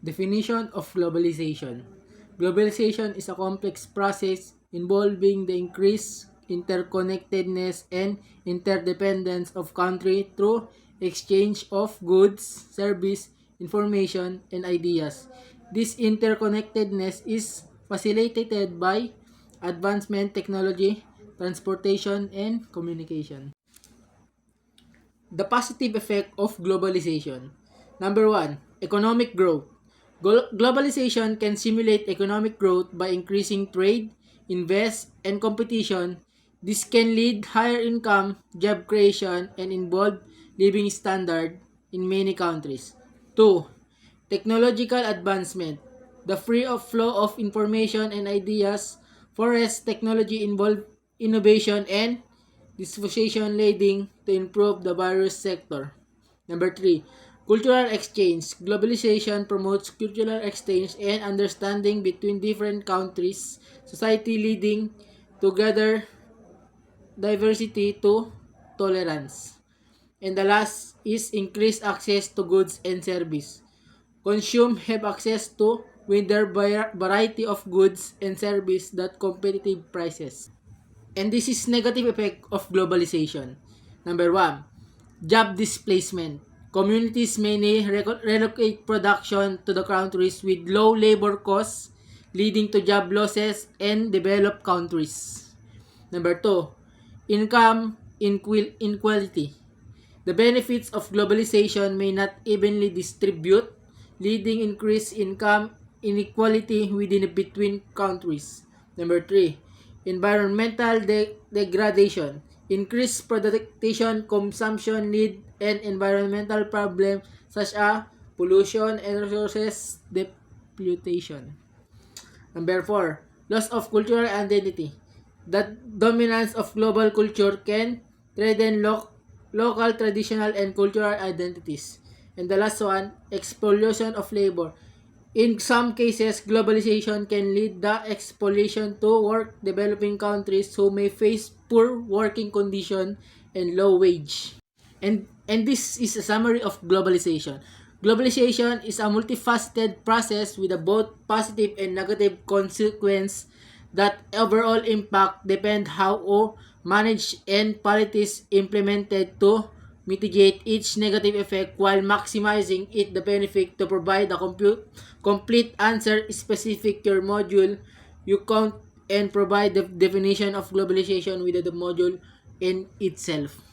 Definition of globalization. Globalization is a complex process involving the increased interconnectedness and interdependence of countries through exchange of goods, service, information, and ideas. This interconnectedness is facilitated by advancement technology, transportation, and communication. The positive effect of globalization. Number one, economic growth. Globalization can stimulate economic growth by increasing trade, invest, and competition. This can lead higher income, job creation, and involve living standard in many countries. 2. Technological advancement. The free of flow of information and ideas forests technology involve innovation and diffusion leading to improve the various sector. Number 3. Cultural exchange. Globalization promotes cultural exchange and understanding between different countries, society leading together diversity to tolerance. And the last is increased access to goods and service. Consume have access to wider variety of goods and service that competitive prices. And this is negative effect of globalization. Number 1, job displacement. Communities may relocate production to the countries with low labor costs, leading to job losses in developed countries. Number 2, income inequality. The benefits of globalization may not evenly distribute, leading increased income inequality within and between countries. Number 3, environmental degradation. Increased production, consumption lead and environmental problems such as pollution and resources depletion. Number 4, loss of cultural identity. The dominance of global culture can threaten local traditional and cultural identities. And the last one, exploitation of labor. In some cases, globalization can lead the exploitation to work developing countries who may face poor working condition and low wage. And this is a summary of globalization. Globalization is a multifaceted process with a both positive and negative consequence that overall impact depend how or managed and policies implemented to mitigate each negative effect while maximizing it the benefit to provide a complete answer specific your module you count and provide the definition of globalization within the module in itself.